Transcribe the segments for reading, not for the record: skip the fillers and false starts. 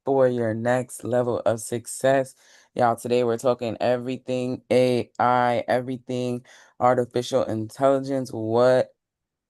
for your next level of success. Y'all, today we're talking everything AI, everything artificial intelligence, what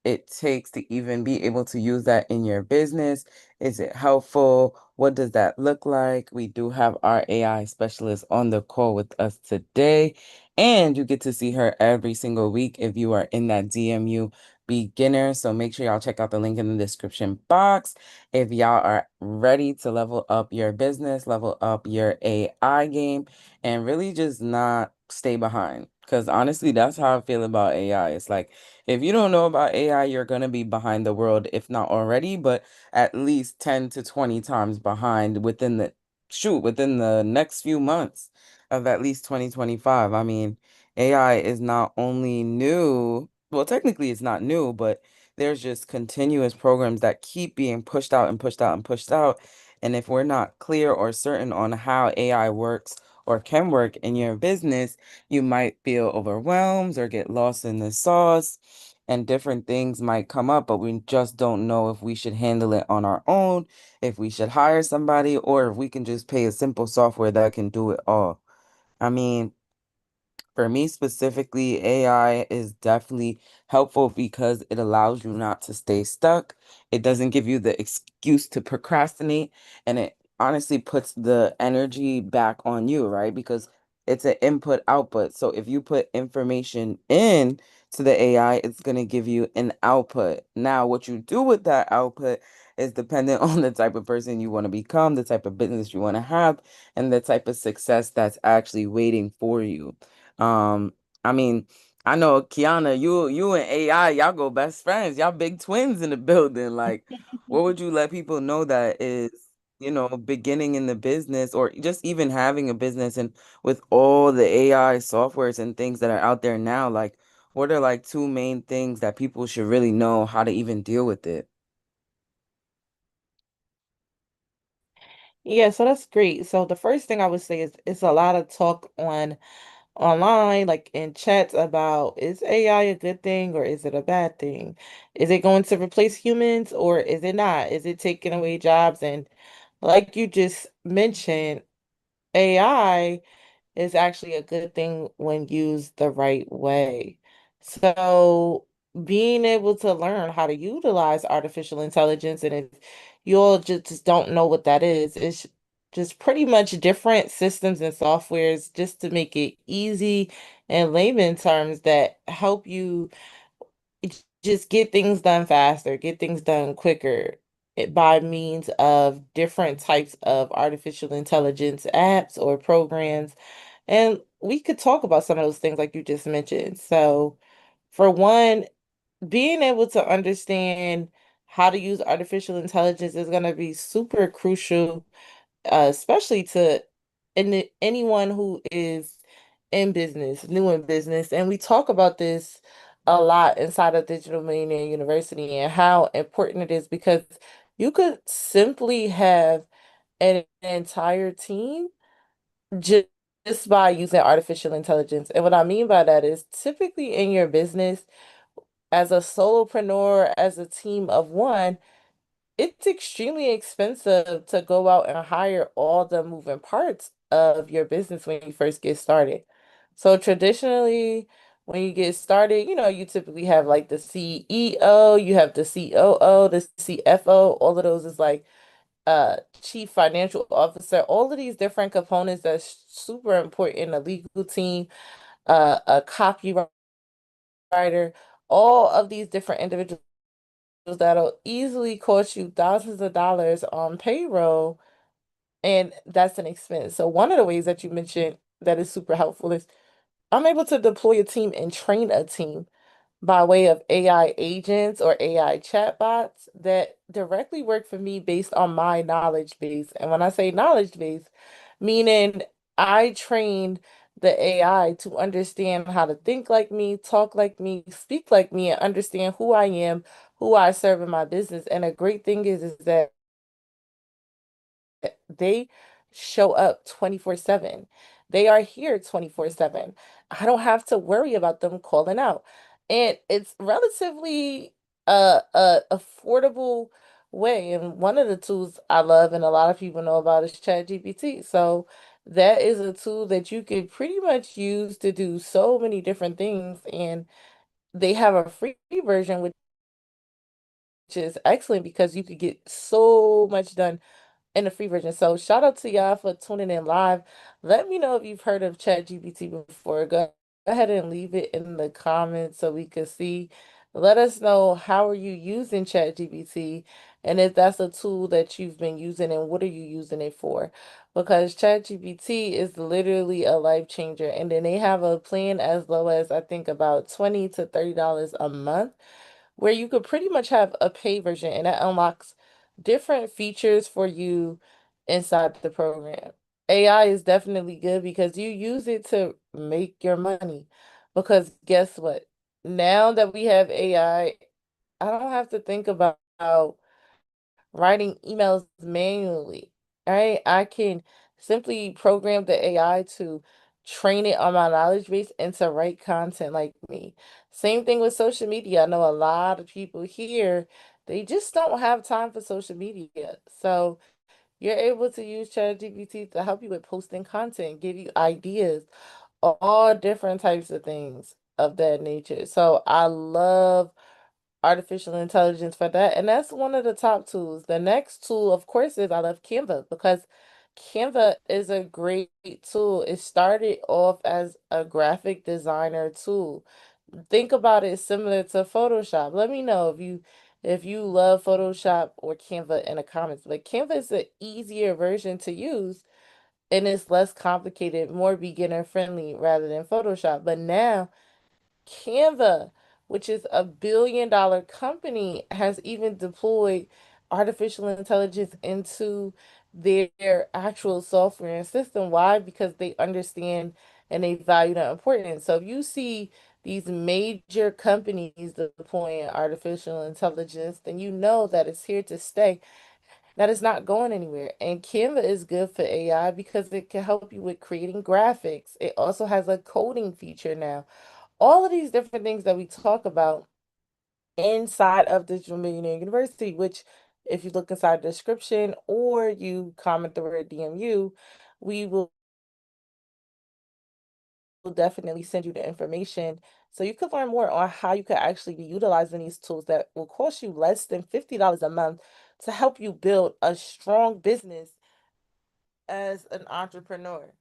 it takes to even be able to use that in your business. Is it helpful? What does that look like? We do have our AI specialist on the call with us today, and you get to see her every single week if you are in that DMU beginner. So make sure y'all check out the link in the description box if y'all are ready to level up your business, level up your AI game, and really just not stay behind. Because honestly, that's how I feel about AI. It's like, if you don't know about AI, you're going to be behind the world, if not already, but at least 10 to 20 times behind within the next few months of at least 2025. I mean, AI is not only new, well, technically it's not new, but there's just continuous programs that keep being pushed out and pushed out and pushed out. And if we're not clear or certain on how AI works or can work in your business, you might feel overwhelmed or get lost in the sauce, and different things might come up, but we just don't know if we should handle it on our own, if we should hire somebody, or if we can just pay a simple software that can do it all. I mean, for me specifically, AI is definitely helpful because it allows you not to stay stuck. It doesn't give you the excuse to procrastinate, and it honestly puts the energy back on you, right? Because it's an input output. So if you put information in to the AI, it's going to give you an output. Now, what you do with that output is dependent on the type of person you want to become, the type of business you want to have, and the type of success that's actually waiting for you. I mean, I know Kiana, you and AI, y'all go best friends. Y'all big twins in the building. Like, what would you let people know that is, beginning in the business or just even having a business, and with all the AI softwares and things that are out there now, like what are like two main things that people should really know how to even deal with it? Yeah, so that's great. So the first thing I would say is it's a lot of talk online, like in chats about is AI a good thing or is it a bad thing? Is it going to replace humans or is it not? Is it taking away jobs? And like you just mentioned, AI is actually a good thing when used the right way. So, being able to learn how to utilize artificial intelligence, and if you all just don't know what that is, it's just pretty much different systems and softwares just to make it easy in layman terms that help you just get things done faster, get things done quicker by means of different types of artificial intelligence apps or programs. And we could talk about some of those things like you just mentioned. So, for one, being able to understand how to use artificial intelligence is going to be super crucial, especially to anyone who is in business, new in business. And we talk about this a lot inside of Digital Millionaire University and how important it is because you could simply have an entire team just, just by using artificial intelligence. And what I mean by that is typically in your business, as a solopreneur, as a team of one, it's extremely expensive to go out and hire all the moving parts of your business when you first get started. So traditionally, when you get started, you typically have like the CEO, you have the COO, the CFO, all of those is like chief financial officer, all of these different components that's super important, a legal team, a copywriter, all of these different individuals that'll easily cost you thousands of dollars on payroll, and that's an expense. So one of the ways that you mentioned that is super helpful is I'm able to deploy a team and train a team by way of AI agents or AI chatbots that directly work for me based on my knowledge base. And when I say knowledge base, meaning I trained the AI to understand how to think like me, talk like me, speak like me, and understand who I am, who I serve in my business. And a great thing is that they show up 24/7. They are here 24/7. I don't have to worry about them calling out. And it's relatively affordable way. And one of the tools I love and a lot of people know about is ChatGPT. So that is a tool that you could pretty much use to do so many different things. And they have a free version, which is excellent because you could get so much done in the free version. So shout out to y'all for tuning in live. Let me know if you've heard of ChatGPT before. Go ahead and leave it in the comments so we can see. Let us know how are you using ChatGPT and if that's a tool that you've been using and what are you using it for? Because ChatGPT is literally a life changer. And then they have a plan as low as I think about $20 to $30 a month where you could pretty much have a pay version and that unlocks different features for you inside the program. AI is definitely good because you use it to make your money. Because guess what? Now that we have I don't have to think about writing emails manually, right? I can simply program the AI to train it on my knowledge base and to write content like me. Same thing with social media. I know a lot of people here, they just don't have time for social media. So you're able to use ChatGPT to help you with posting content, give you ideas, all different types of things of that nature. So I love artificial intelligence for that. And that's one of the top tools. The next tool, of course, is I love Canva because Canva is a great tool. It started off as a graphic designer tool. Think about it similar to Photoshop. Let me know if you love Photoshop or Canva in the comments. But Canva is an easier version to use and it's less complicated, more beginner friendly rather than Photoshop. But now Canva, which is a $1 billion company, has even deployed artificial intelligence into their actual software and system. Why? Because they understand and they value the importance. So if you see these major companies deploying artificial intelligence, then you know that it's here to stay, that it's not going anywhere. And Canva is good for AI because it can help you with creating graphics. It also has a coding feature now, all of these different things that we talk about inside of Digital Millionaire University, which if you look inside the description or you comment the word DMU, we will definitely send you the information so you could learn more on how you could actually be utilizing these tools that will cost you less than $50 a month to help you build a strong business as an entrepreneur,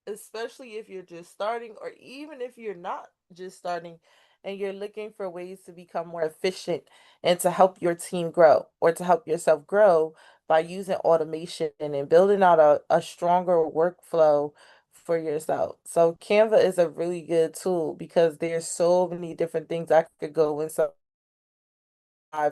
especially if you're just starting or even if you're not just starting and you're looking for ways to become more efficient and to help your team grow or to help yourself grow by using automation and building out a stronger workflow for yourself. So Canva is a really good tool because there's so many different things I could go inside,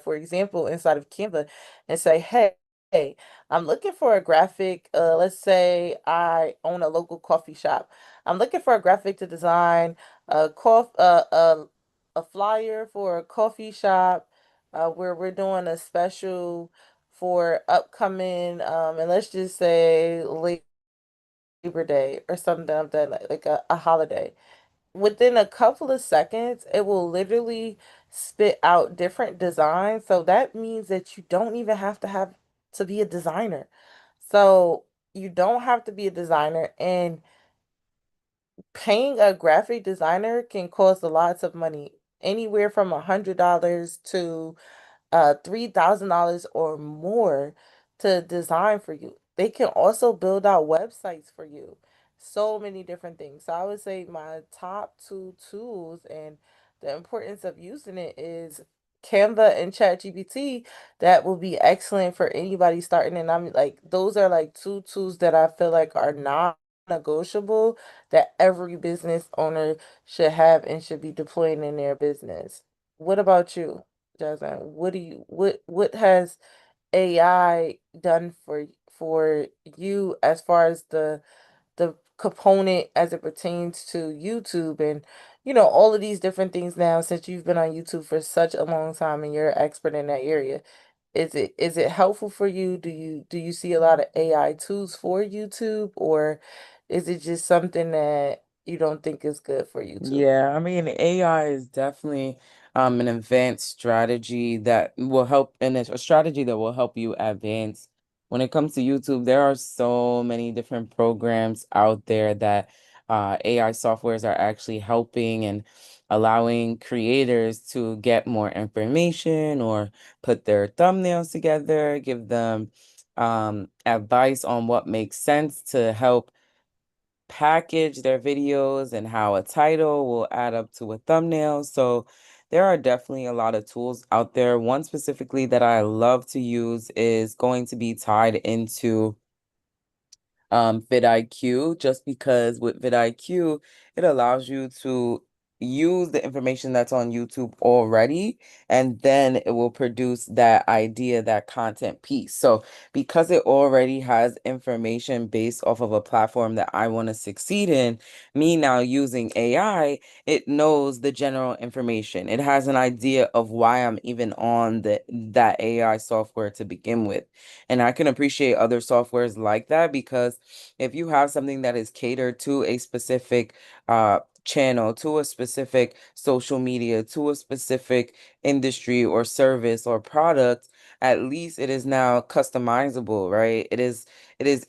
for example, inside of Canva and say, hey, I'm looking for a graphic. Let's say I own a local coffee shop. I'm looking for a graphic to design a flyer for a coffee shop where we're doing a special for upcoming and let's just say Labor Day or something of that like a holiday. Within a couple of seconds, it will literally spit out different designs. So that means that you don't even have to be a designer. So you don't have to be a designer, and paying a graphic designer can cost a lots of money, anywhere from $100 to $3,000 or more to design for you. They can also build out websites for you. So many different things. So I would say my top two tools and the importance of using it is Canva and ChatGPT. That will be excellent for anybody starting. And I'm like, those are like two tools that I feel like are non-negotiable that every business owner should have and should be deploying in their business. What about you? Jasmine, what has AI done for you as far as the component as it pertains to YouTube and all of these different things now since you've been on YouTube for such a long time and you're an expert in that area. Is it helpful for you? Do you see a lot of AI tools for YouTube or is it just something that you don't think is good for YouTube? Yeah, I mean, AI is definitely an advanced strategy that will help, and it's a strategy that will help you advance. When it comes to YouTube, there are so many different programs out there that AI softwares are actually helping and allowing creators to get more information or put their thumbnails together, give them advice on what makes sense to help package their videos and how a title will add up to a thumbnail. So there are definitely a lot of tools out there. One specifically that I love to use is going to be tied into vidIQ, just because with vidIQ, it allows you to use the information that's on YouTube already, and then it will produce that idea, that content piece. So because it already has information based off of a platform that I want to succeed in, me now using AI, it knows the general information. It has an idea of why I'm even on that AI software to begin with. And I can appreciate other softwares like that, because if you have something that is catered to a specific channel, to a specific social media, to a specific industry or service or product, at least it is now customizable, right? It is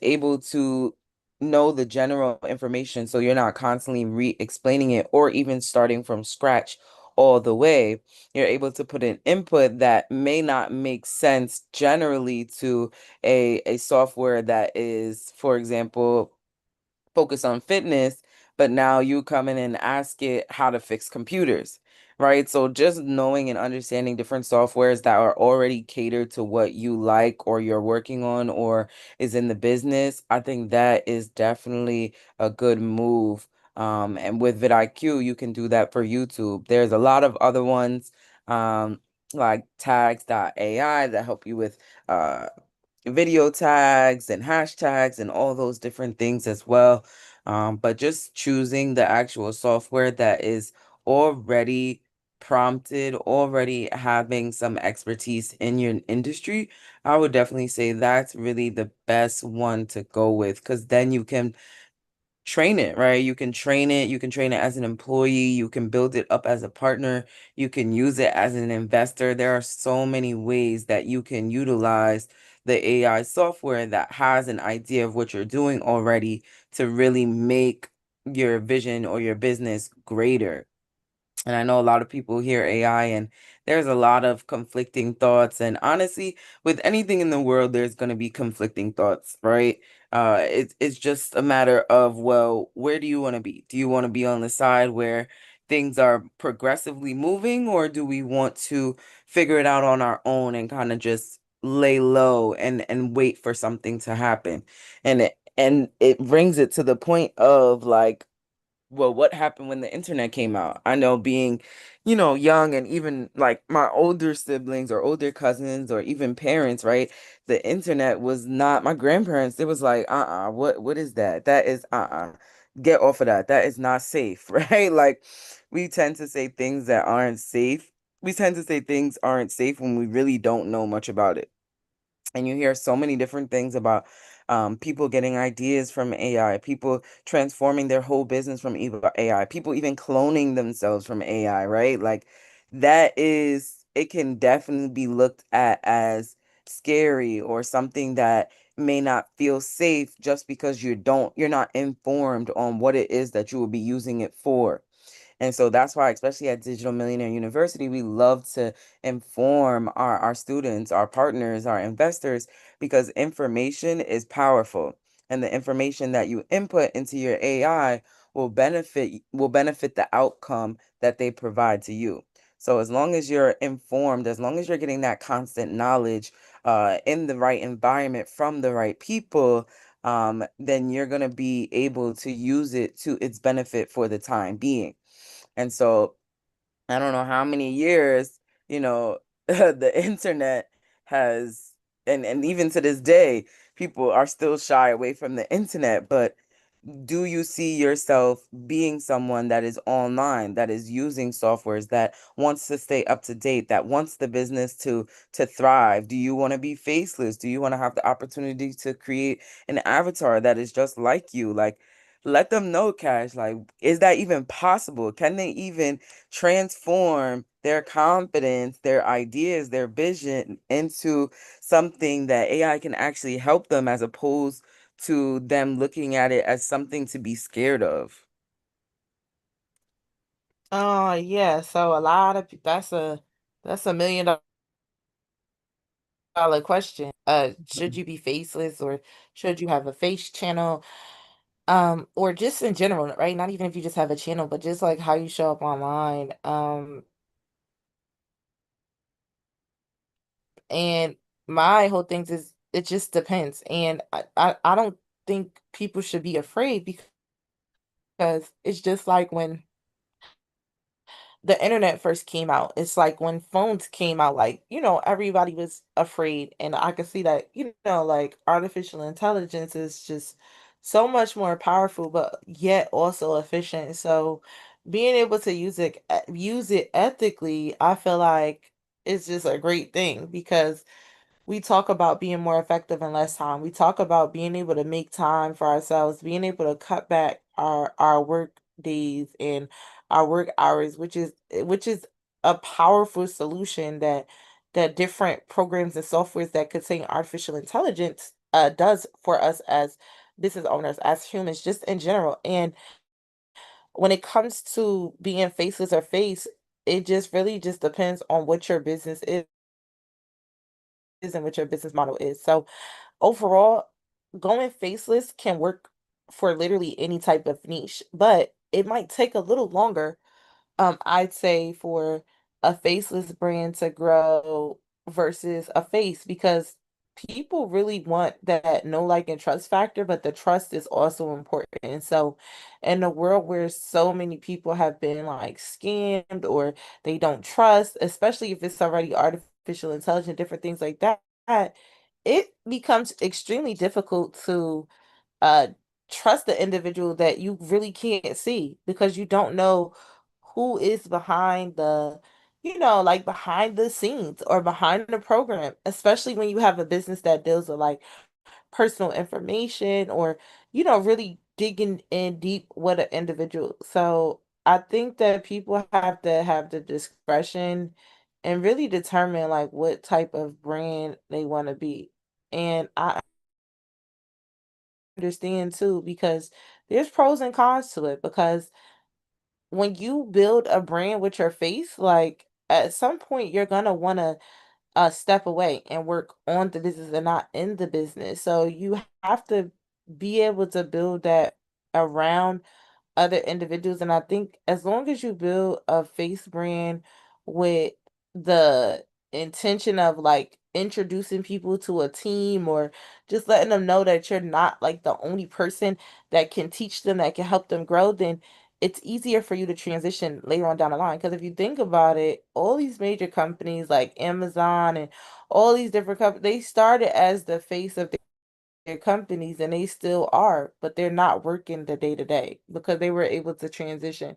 able to know the general information, so you're not constantly re-explaining it or even starting from scratch all the way. You're able to put an input that may not make sense generally to a software that is, for example, focused on fitness, but now you come in and ask it how to fix computers, right? So just knowing and understanding different softwares that are already catered to what you like or you're working on or is in the business, I think that is definitely a good move. And with vidIQ, you can do that for YouTube. There's a lot of other ones, um, like tags.ai that help you with video tags and hashtags and all those different things as well. But just choosing the actual software that is already prompted, already having some expertise in your industry, I would definitely say that's really the best one to go with, because then you can train it, right? You can train it as an employee, you can build it up as a partner, you can use it as an investor. There are so many ways that you can utilize the AI software that has an idea of what you're doing already to really make your vision or your business greater. And I know a lot of people hear AI and there's a lot of conflicting thoughts. And honestly, with anything in the world, there's going to be conflicting thoughts, right? It's just a matter of, well, where do you want to be? Do you want to be on the side where things are progressively moving, or do we want to figure it out on our own and kind of just lay low and wait for something to happen? And it brings it to the point of like, well, what happened when the internet came out? I know being, young, and even like my older siblings or older cousins or even parents, right? The internet was not my grandparents. It was like, what is that? That is, get off of that. That is not safe, right? Like we tend to say things that aren't safe. We tend to say things aren't safe when we really don't know much about it. And you hear so many different things about people getting ideas from AI, people transforming their whole business from AI, people even cloning themselves from AI, right? Like it can definitely be looked at as scary or something that may not feel safe just because you're not informed on what it is that you will be using it for. And so that's why, especially at Digital Millionaire University, we love to inform our students, our partners, our investors, because information is powerful. And the information that you input into your AI will benefit the outcome that they provide to you. So as long as you're informed, as long as you're getting that constant knowledge in the right environment from the right people, then you're going to be able to use it to its benefit for the time being. And so I don't know how many years, the internet has, and even to this day, people are still shy away from the internet. But do you see yourself being someone that is online, that is using softwares, that wants to stay up to date, that wants the business to thrive? Do you want to be faceless? Do you want to have the opportunity to create an avatar that is just like you? Like, let them know, Cash, like, is that even possible? Can they even transform their confidence, their ideas, their vision into something that AI can actually help them as opposed to them looking at it as something to be scared of. Oh yeah, so a lot of that's a $1 million question. Should you be faceless or should you have a face channel? Or just in general, right? Not even if you just have a channel, but just like how you show up online. And my whole thing is it just depends. And I don't think people should be afraid because it's just like when the internet first came out. It's like when phones came out, like, everybody was afraid. And I could see that, like artificial intelligence is just so much more powerful, but yet also efficient. So being able to use it ethically, I feel like is just a great thing because we talk about being more effective in less time. We talk about being able to make time for ourselves, being able to cut back our work days and our work hours, which is a powerful solution that different programs and softwares that contain artificial intelligence does for us as business owners, as humans, just in general. And when it comes to being faceless or face, it just really just depends on what your business is and what your business model is. So overall, going faceless can work for literally any type of niche, but it might take a little longer, I'd say, for a faceless brand to grow versus a face because people really want that know, like, and trust factor, but the trust is also important. And so, in a world where so many people have been like scammed or they don't trust, especially if it's already artificial intelligence, different things like that, it becomes extremely difficult to uh trust the individual that you really can't see because you don't know who is behind like behind the scenes or behind the program, especially when you have a business that deals with like personal information or really digging in deep with an individual. So I think that people have to have the discretion and really determine like what type of brand they want to be. And I understand too because there's pros and cons to it because when you build a brand with your face, like at some point you're gonna want to step away and work on the business and not in the business. So you have to be able to build that around other individuals. And I think as long as you build a face brand with the intention of like introducing people to a team or just letting them know that you're not like the only person that can teach them, that can help them grow, then it's easier for you to transition later on down the line. Because if you think about it, all these major companies like Amazon and all these different companies, they started as the face of their companies and they still are, but they're not working the day to day because they were able to transition.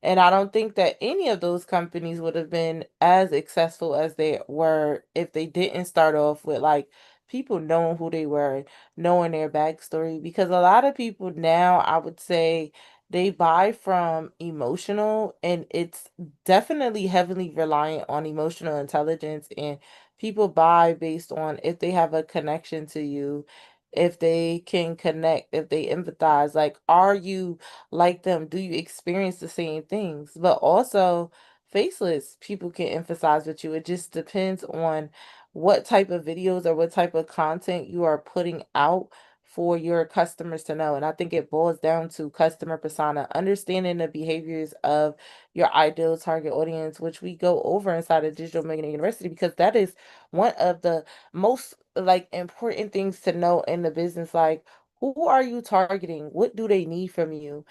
And I don't think that any of those companies would have been as successful as they were if they didn't start off with like people knowing who they were, knowing their backstory. Because a lot of people now, I would say, they buy from emotional, and it's definitely heavily reliant on emotional intelligence. And people buy based on if they have a connection to you, if they can connect, if they empathize, like, are you like them? Do you experience the same things? But also, faceless people can emphasize with you. It just depends on what type of videos or what type of content you are putting out for your customers to know. And I think it boils down to customer persona, understanding the behaviors of your ideal target audience, which we go over inside of Digital Millionaire University, because that is one of the most like important things to know in the business. Like, who are you targeting? What do they need from you?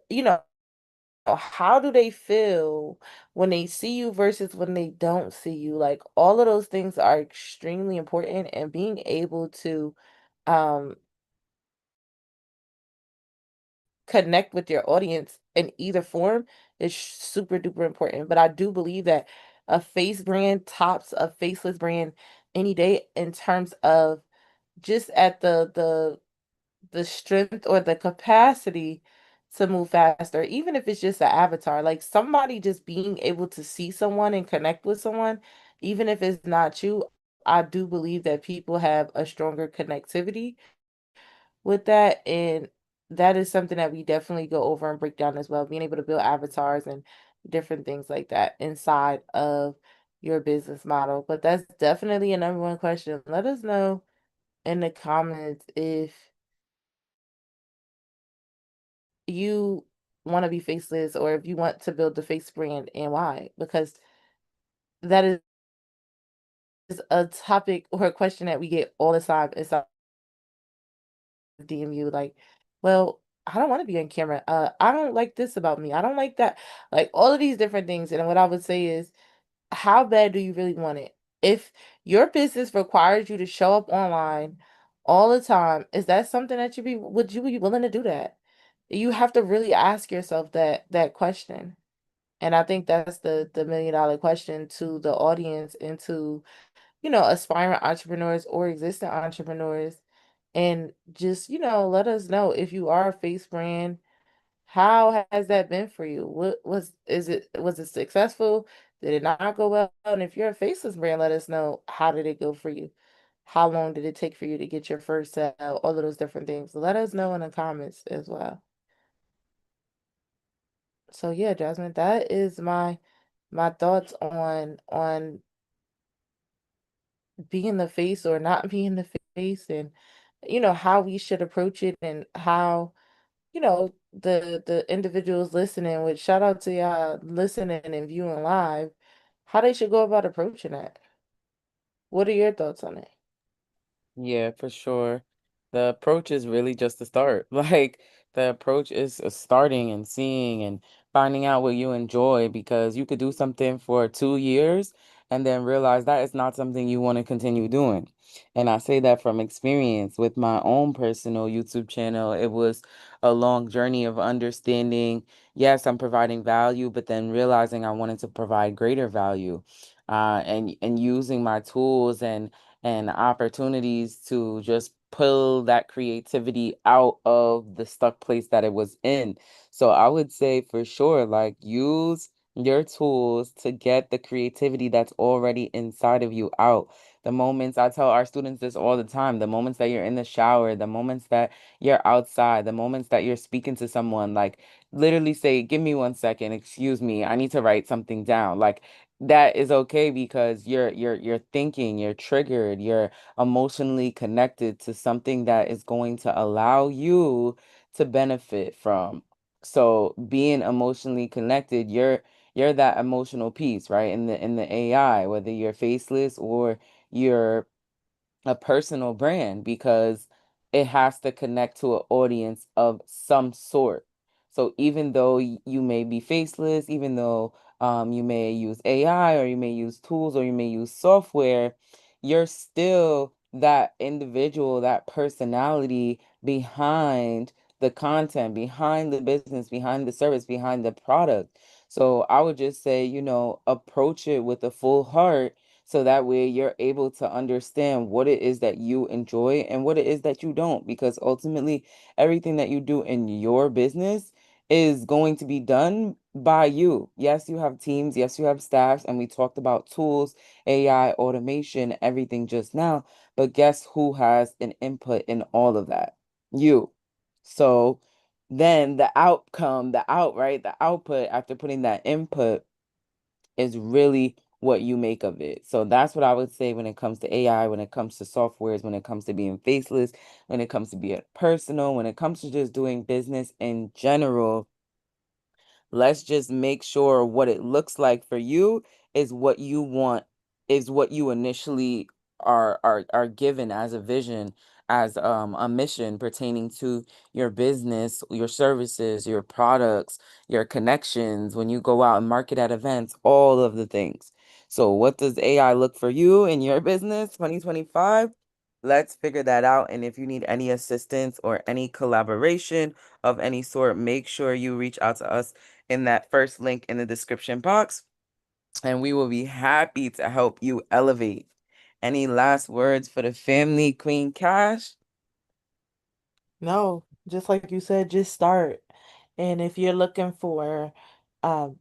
You know, how do they feel when they see you versus when they don't see you? Like, all of those things are extremely important, and being able to um connect with your audience in either form is super duper important. But I do believe that a face brand tops a faceless brand any day in terms of just at the strength or the capacity to move faster, even if it's just an avatar, like somebody just being able to see someone and connect with someone, even if it's not you, I do believe that people have a stronger connectivity with that. And that is something that we definitely go over and break down as well, being able to build avatars and different things like that inside of your business model. But that's definitely a number one question. Let us know in the comments if you want to be faceless or if you want to build the face brand and why, because that is a topic or a question that we get all the time inside DMU. Like, well, I don't want to be on camera. I don't like this about me. I don't like that. Like all of these different things. And what I would say is, how bad do you really want it? If your business requires you to show up online all the time, is that something that would you be willing to do that? You have to really ask yourself that question. And I think that's the $1 million question to the audience and to, aspiring entrepreneurs or existing entrepreneurs. And just, let us know if you are a face brand, how has that been for you? Was it successful? Did it not go well? And if you're a faceless brand, let us know, how did it go for you? How long did it take for you to get your first sale? All of those different things. Let us know in the comments as well. So yeah, Jasmine, that is my thoughts on being the face or not being the face, and how we should approach it, and how the individuals listening, which shout out to y'all listening and viewing live, how they should go about approaching it. What are your thoughts on it? Yeah, for sure. The approach is really just the start. Like the approach is starting and seeing and finding out what you enjoy, because you could do something for 2 years and then realize that is not something you want to continue doing. And I say that from experience with my own personal YouTube channel. It was a long journey of understanding, yes, I'm providing value, but then realizing I wanted to provide greater value. And using my tools and opportunities to just pull that creativity out of the stuck place that it was in. So I would say for sure, like use your tools to get the creativity that's already inside of you out. The moments I tell our students this all the time, the moments that you're in the shower, the moments that you're outside, the moments that you're speaking to someone, like literally say, give me 1 second, excuse me, I need to write something down. Like that is okay because you're thinking, you're triggered, you're emotionally connected to something that is going to allow you to benefit from. So being emotionally connected, you're that emotional piece, right? In the AI, whether you're faceless or you're a personal brand, because it has to connect to an audience of some sort. So even though you may be faceless, even though you may use AI or you may use tools or you may use software, you're still that individual, that personality behind the content, behind the business, behind the service, behind the product. So I would just say, approach it with a full heart, so that way you're able to understand what it is that you enjoy and what it is that you don't. Because ultimately, everything that you do in your business is going to be done by you. Yes, you have teams. Yes, you have staffs. And we talked about tools, AI, automation, everything just now. But guess who has an input in all of that? You. So then the outcome, right? The output after putting that input is really what you make of it. So that's what I would say when it comes to AI, when it comes to softwares, when it comes to being faceless, when it comes to being personal, when it comes to just doing business in general. Let's just make sure what it looks like for you is what you want, is what you initially are given as a vision, as a mission pertaining to your business, your services, your products, your connections, when you go out and market at events, all of the things. So what does AI look for you in your business 2025? Let's figure that out. And if you need any assistance or any collaboration of any sort, make sure you reach out to us in that first link in the description box, and we will be happy to help you elevate. Any last words for the family, Queen Cash? No, just like you said, just start. And if you're looking for um,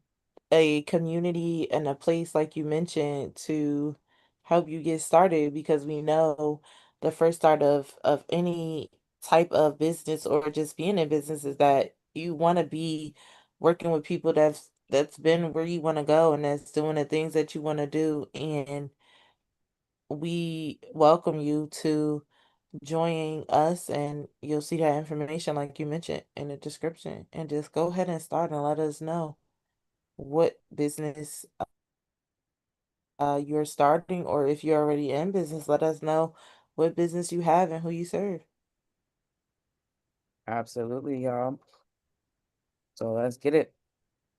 a community and a place like you mentioned to help you get started, because we know the first start of any type of business or just being in business is that you want to be working with people that's been where you want to go and that's doing the things that you want to do. And we welcome you to join us, and you'll see that information like you mentioned in the description, and just go ahead and start and let us know what business you're starting, or if you're already in business, let us know what business you have and who you serve. Absolutely, y'all. So let's get it.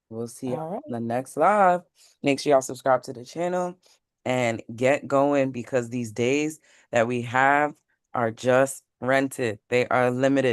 We'll see y'all All right. on the next live. Make sure y'all subscribe to the channel and get going because these days that we have are just rented. They are limited.